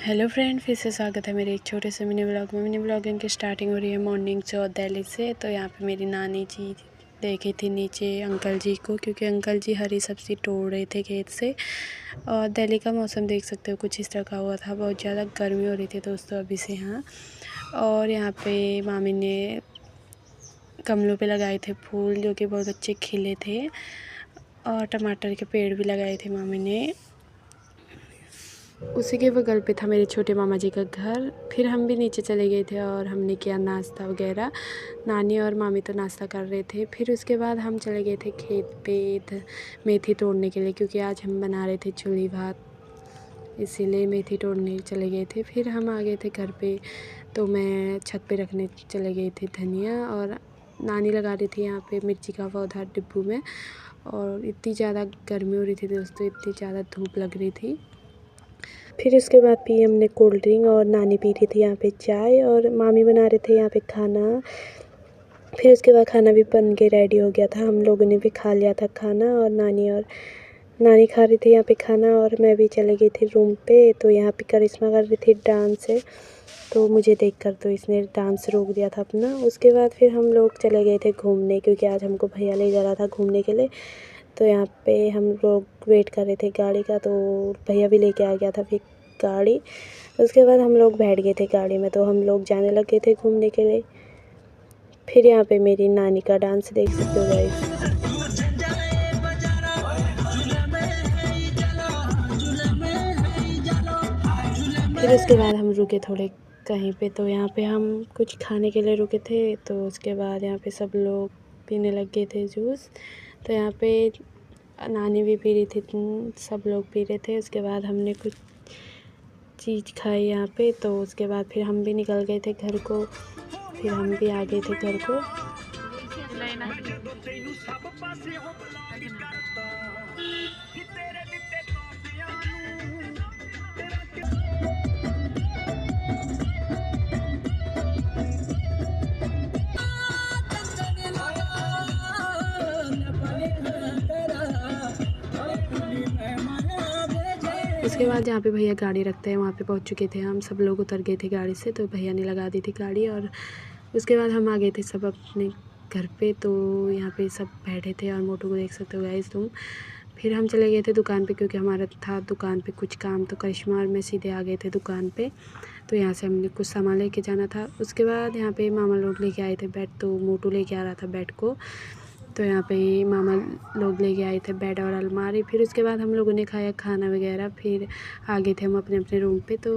Hello friend, फिर से स्वागत है मेरे एक छोटे से मिनी ब्लॉग में। मिनी ब्लॉगिंग की स्टार्टिंग हो रही है मॉर्निंग से और दिल्ली से। तो यहाँ पे मेरी नानी जी देखी थी नीचे अंकल जी को, क्योंकि अंकल जी हरी सब्ज़ी तोड़ रहे थे खेत से। और दिल्ली का मौसम देख सकते हो कुछ इस तरह का हुआ था, बहुत ज़्यादा गर्मी हो रही थी दोस्तों अभी से यहाँ। और यहाँ पे मामी ने गमलों पे लगाए थे फूल, जो कि बहुत अच्छे खिले थे। और टमाटर के पेड़ भी लगाए थे मामी ने। उसी के बगल पे था मेरे छोटे मामा जी का घर। फिर हम भी नीचे चले गए थे और हमने किया नाश्ता वगैरह। नानी और मामी तो नाश्ता कर रहे थे। फिर उसके बाद हम चले गए थे खेत पे मेथी तोड़ने के लिए, क्योंकि आज हम बना रहे थे चूल्ही भात, इसीलिए मेथी तोड़ने चले गए थे। फिर हम आ गए थे घर पे, तो मैं छत पे रखने चले गई थी धनिया, और नानी लगा रही थी यहाँ पे मिर्ची का पौधा डिब्बू में। और इतनी ज़्यादा गर्मी हो रही थी दोस्तों, इतनी ज़्यादा धूप लग रही थी। फिर उसके बाद पी हमने कोल्ड ड्रिंक, और नानी पी रही थी यहाँ पे चाय, और मामी बना रहे थे यहाँ पे खाना। फिर उसके बाद खाना भी बन के रेडी हो गया था, हम लोगों ने भी खा लिया था खाना। और नानी खा रही थी यहाँ पे खाना, और मैं भी चली गई थी रूम पे। तो यहाँ पे करिश्मा कर रही थी डांस, तो मुझे देखकर तो इसने डांस रोक दिया था अपना। उसके बाद फिर हम लोग चले गए थे घूमने, क्योंकि आज हमको भैया ले जा रहा था घूमने के लिए। तो यहाँ पे हम लोग वेट कर रहे थे गाड़ी का, तो भैया भी लेके आ गया था फिर गाड़ी। उसके बाद हम लोग बैठ गए थे गाड़ी में, तो हम लोग जाने लगे थे घूमने के लिए। फिर यहाँ पे मेरी नानी का डांस देख सकते हो गाइस। फिर उसके बाद हम रुके थोड़े कहीं पे, तो यहाँ पे हम कुछ खाने के लिए रुके थे। तो उसके बाद यहाँ पे सब लोग पीने लग गए थे जूस। तो यहाँ पे नानी भी पी रही थी, सब लोग पी रहे थे। उसके बाद हमने कुछ चीज़ खाई यहाँ पे। तो उसके बाद फिर हम भी निकल गए थे घर को, फिर हम भी आ गए थे घर को। उसके बाद जहाँ पे भैया गाड़ी रखते हैं वहाँ पे पहुँच चुके थे हम। सब लोग उतर गए थे गाड़ी से, तो भैया ने लगा दी थी गाड़ी। और उसके बाद हम आ गए थे सब अपने घर पे। तो यहाँ पे सब बैठे थे, और मोटू को देख सकते हो गाइस तुम। फिर हम चले गए थे दुकान पे, क्योंकि हमारा था दुकान पे कुछ काम। तो करिश्मा और मैं सीधे आ गए थे दुकान पे। तो यहाँ से हमने कुछ सामान लेके जाना था। उसके बाद यहाँ पे मामा लोग लेके आए थे बेड, तो मोटू लेके आ रहा था बेड को। तो यहाँ पे मामा लोग लेके आए थे बेड और अलमारी। फिर उसके बाद हम लोगों ने खाया खाना वगैरह, फिर आ गए थे हम अपने अपने रूम पे। तो